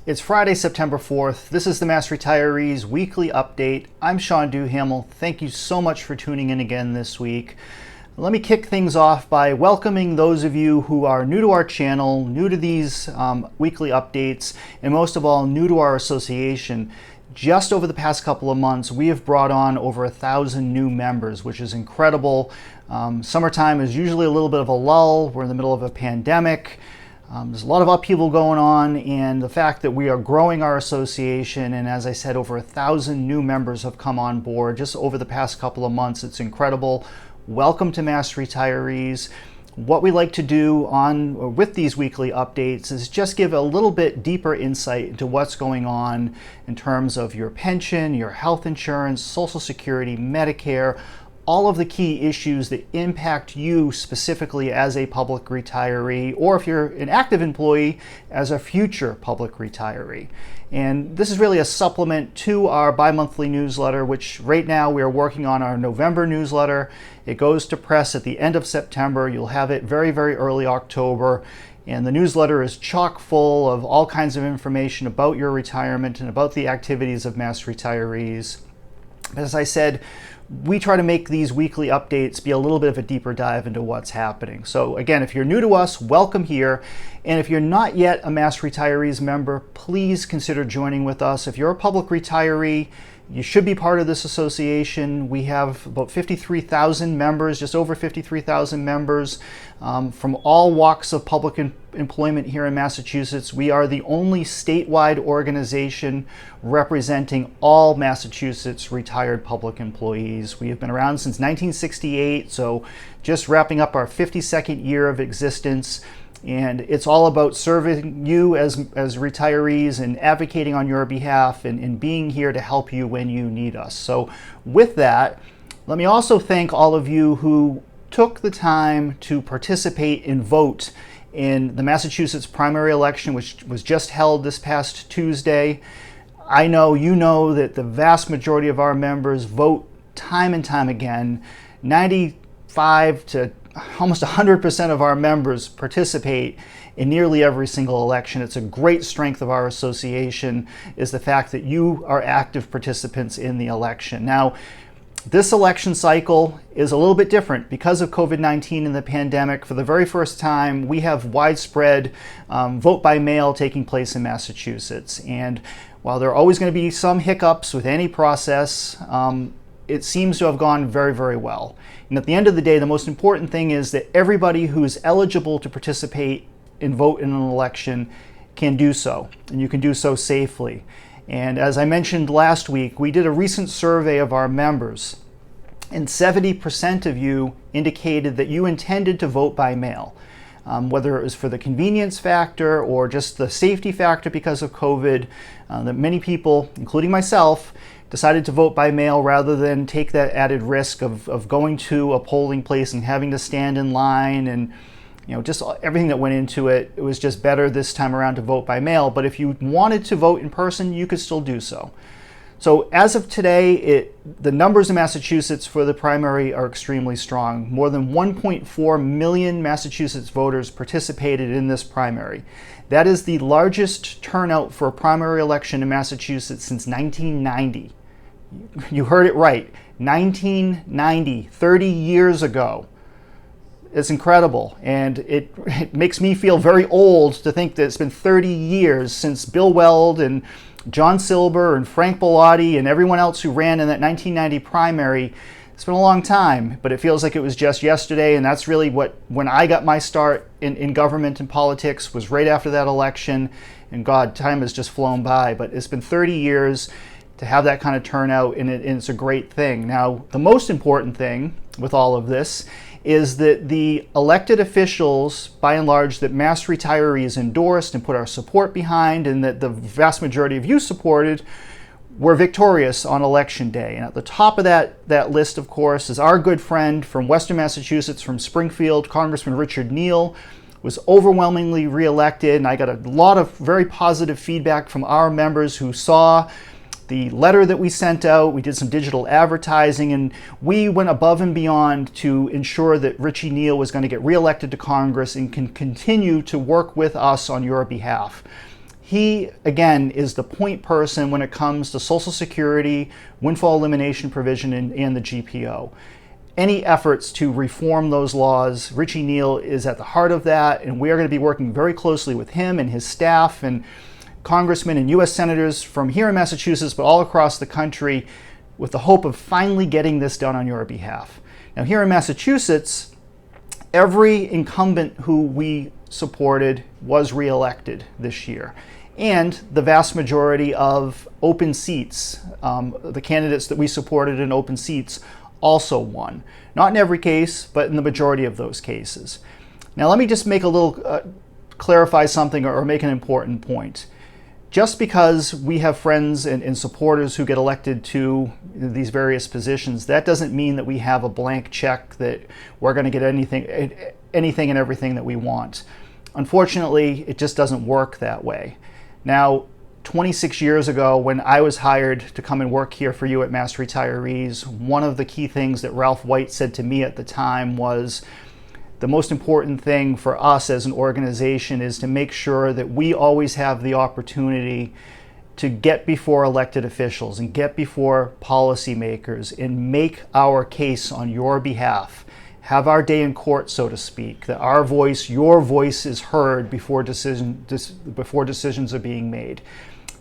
It's Friday, September 4th. This is the Mass Retirees Weekly Update. I'm Sean Duhamel. Thank you so much for tuning in again this week. Let me kick things off by welcoming those of you who are new to our channel, new to these weekly updates, and most of all, new to our association. Just over the past couple of months, we have brought on over 1,000 new members, which is incredible. Summertime is usually a little bit of a lull. We're in the middle of a pandemic. There's a lot of upheaval going on, and the fact that we are growing our association, and as I said, over 1,000 new members have come on board just over the past couple of months. It's incredible. Welcome to Mass Retirees. What we like to do with these weekly updates is just give a little bit deeper insight into what's going on in terms of your pension, your health insurance, Social Security, Medicare, all of the key issues that impact you specifically as a public retiree, or if you're an active employee, as a future public retiree. And this is really a supplement to our bi-monthly newsletter, which right now we are working on our November newsletter. It goes to press at the end of September. You'll have it very, very early October. And the newsletter is chock full of all kinds of information about your retirement and about the activities of Mass Retirees. As I said, we try to make these weekly updates be a little bit of a deeper dive into what's happening. So again, if you're new to us, welcome here. And if you're not yet a Mass Retirees member, please consider joining with us. If you're a public retiree, you should be part of this association. We have about 53,000 members, just over 53,000 members from all walks of public employment here in Massachusetts. We are the only statewide organization representing all Massachusetts retired public employees. We have been around since 1968, so just wrapping up our 52nd year of existence. And it's all about serving you as retirees and advocating on your behalf and being here to help you when you need us. So with that, let me also thank all of you who took the time to participate and vote in the Massachusetts primary election, which was just held this past Tuesday. I know you know that the vast majority of our members vote time and time again. 95 to almost 100% of our members participate in nearly every single election. It's a great strength of our association is the fact that you are active participants in the election. Now, this election cycle is a little bit different because of COVID-19 and the pandemic. For the very first time, we have widespread vote by mail taking place in Massachusetts. And while there are always going to be some hiccups with any process, it seems to have gone very, very well. And at the end of the day, the most important thing is that everybody who is eligible to participate and vote in an election can do so, and you can do so safely. And as I mentioned last week, we did a recent survey of our members, and 70% of you indicated that you intended to vote by mail. Whether it was for the convenience factor or just the safety factor because of COVID, that many people, including myself, decided to vote by mail rather than take that added risk of going to a polling place and having to stand in line and just everything that went into it. It was just better this time around to vote by mail. But if you wanted to vote in person, you could still do so. So as of today, the numbers in Massachusetts for the primary are extremely strong. More than 1.4 million Massachusetts voters participated in this primary. That is the largest turnout for a primary election in Massachusetts since 1990. You heard it right, 1990, 30 years ago. It's incredible, and it makes me feel very old to think that it's been 30 years since Bill Weld and John Silber and Frank Bellotti and everyone else who ran in that 1990 primary. It's been a long time, but it feels like it was just yesterday, and that's really when I got my start in government and politics was right after that election, and God, time has just flown by, but it's been 30 years to have that kind of turnout, and it's a great thing. Now, the most important thing with all of this is that the elected officials, by and large, that Mass Retirees endorsed and put our support behind, and that the vast majority of you supported, were victorious on election day. And at the top of that list, of course, is our good friend from Western Massachusetts, from Springfield, Congressman Richard Neal, was overwhelmingly reelected. And I got a lot of very positive feedback from our members who saw the letter that we sent out. We did some digital advertising, and we went above and beyond to ensure that Richie Neal was going to get reelected to Congress and can continue to work with us on your behalf. He, again, is the point person when it comes to Social Security, windfall elimination provision, and the GPO. Any efforts to reform those laws, Richie Neal is at the heart of that, and we are going to be working very closely with him and his staff and congressmen and U.S. senators from here in Massachusetts, but all across the country, with the hope of finally getting this done on your behalf. Now, here in Massachusetts, every incumbent who we supported was reelected this year. And the vast majority of open seats, the candidates that we supported in open seats, also won. Not in every case, but in the majority of those cases. Now, let me just make a little, clarify something or make an important point. Just because we have friends and supporters who get elected to these various positions, that doesn't mean that we have a blank check that we're going to get anything and everything that we want. Unfortunately, it just doesn't work that way. Now, 26 years ago, when I was hired to come and work here for you at Mass Retirees, one of the key things that Ralph White said to me at the time was, the most important thing for us as an organization is to make sure that we always have the opportunity to get before elected officials and get before policymakers and make our case on your behalf. Have our day in court, so to speak, that our voice, your voice, is heard before decisions are being made.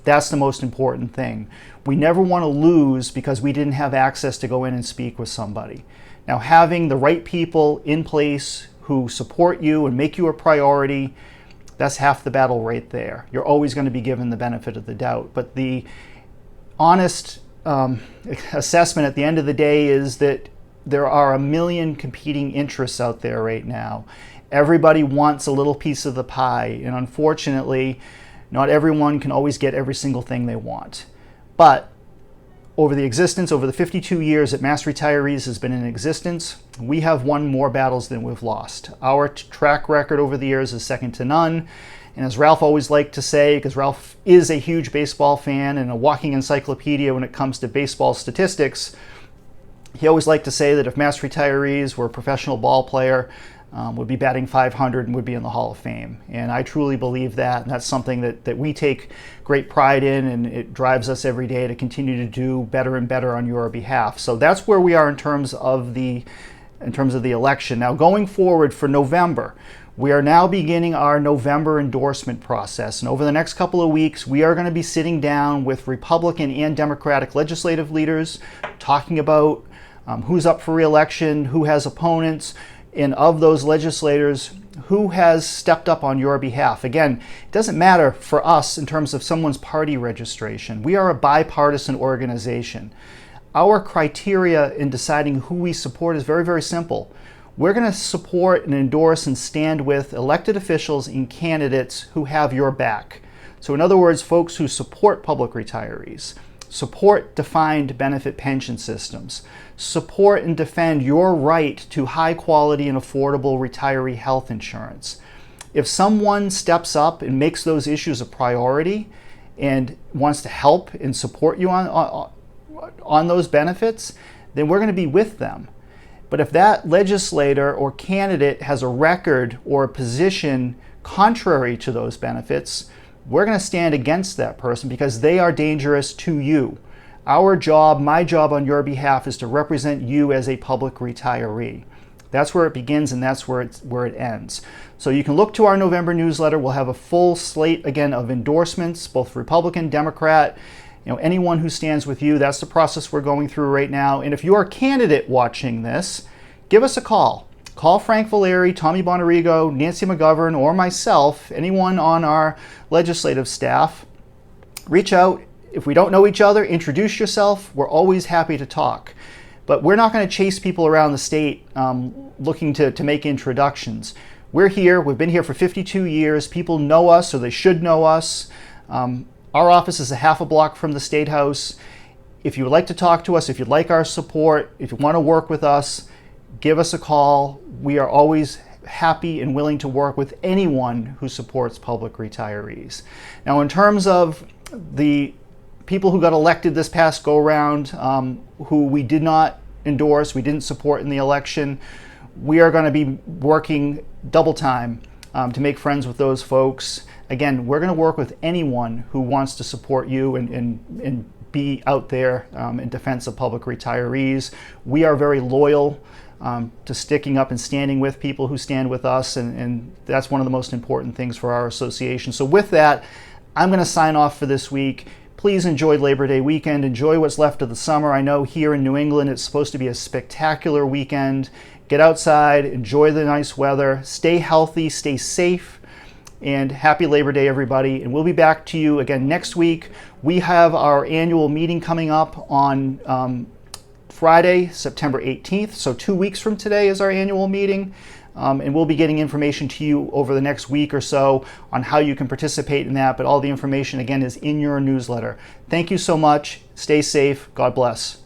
That's the most important thing. We never want to lose because we didn't have access to go in and speak with somebody. Now, having the right people in place who support you and make you a priority, that's half the battle right there. You're always going to be given the benefit of the doubt. But the honest assessment at the end of the day is that there are a million competing interests out there right now. Everybody wants a little piece of the pie, and unfortunately, not everyone can always get every single thing they want. But over the 52 years that Mass Retirees has been in existence, we have won more battles than we've lost. Our track record over the years is second to none. And as Ralph always liked to say, because Ralph is a huge baseball fan and a walking encyclopedia when it comes to baseball statistics, he always liked to say that if Mass Retirees were a professional ball player, would be batting 500 and would be in the Hall of Fame. And I truly believe that, and that's something that we take great pride in, and it drives us every day to continue to do better and better on your behalf. So that's where we are in terms of the election. Now, going forward for November, we are now beginning our November endorsement process. And over the next couple of weeks, we are going to be sitting down with Republican and Democratic legislative leaders, talking about who's up for re-election, who has opponents, and of those legislators, who has stepped up on your behalf. Again, it doesn't matter for us in terms of someone's party registration. We are a bipartisan organization. Our criteria in deciding who we support is very, very simple. We're going to support and endorse and stand with elected officials and candidates who have your back. So in other words, folks who support public retirees, support defined benefit pension systems, support and defend your right to high quality and affordable retiree health insurance. If someone steps up and makes those issues a priority and wants to help and support you on those benefits, then we're going to be with them. But if that legislator or candidate has a record or a position contrary to those benefits, we're going to stand against that person because they are dangerous to you. Our job, my job on your behalf, is to represent you as a public retiree. That's where it begins and that's where it ends. So you can look to our November newsletter. We'll have a full slate, again, of endorsements, both Republican, Democrat, anyone who stands with you. That's the process we're going through right now. And if you're a candidate watching this, give us a call. Call Frank Valeri, Tommy Bonarigo, Nancy McGovern, or myself, anyone on our legislative staff. Reach out. If we don't know each other, introduce yourself. We're always happy to talk. But we're not going to chase people around the state looking to make introductions. We're here. We've been here for 52 years. People know us, or they should know us. Our office is a half a block from the State House. If you would like to talk to us, if you'd like our support, if you want to work with us, give us a call. We are always happy and willing to work with anyone who supports public retirees. Now, in terms of the people who got elected this past go-round, who we did not endorse, we didn't support in the election, we are going to be working double time to make friends with those folks. again, we're going to work with anyone who wants to support you and be out there in defense of public retirees. We are very loyal to sticking up and standing with people who stand with us, and that's one of the most important things for our association. So with that, I'm going to sign off for this week. Please enjoy Labor Day weekend. Enjoy what's left of the summer. I know here in New England it's supposed to be a spectacular weekend. Get outside, enjoy the nice weather, stay healthy, stay safe, and happy Labor Day, everybody. And we'll be back to you again next week. We have our annual meeting coming up on Friday, September 18th. So 2 weeks from today is our annual meeting. And we'll be getting information to you over the next week or so on how you can participate in that. But all the information, again, is in your newsletter. Thank you so much. Stay safe. God bless.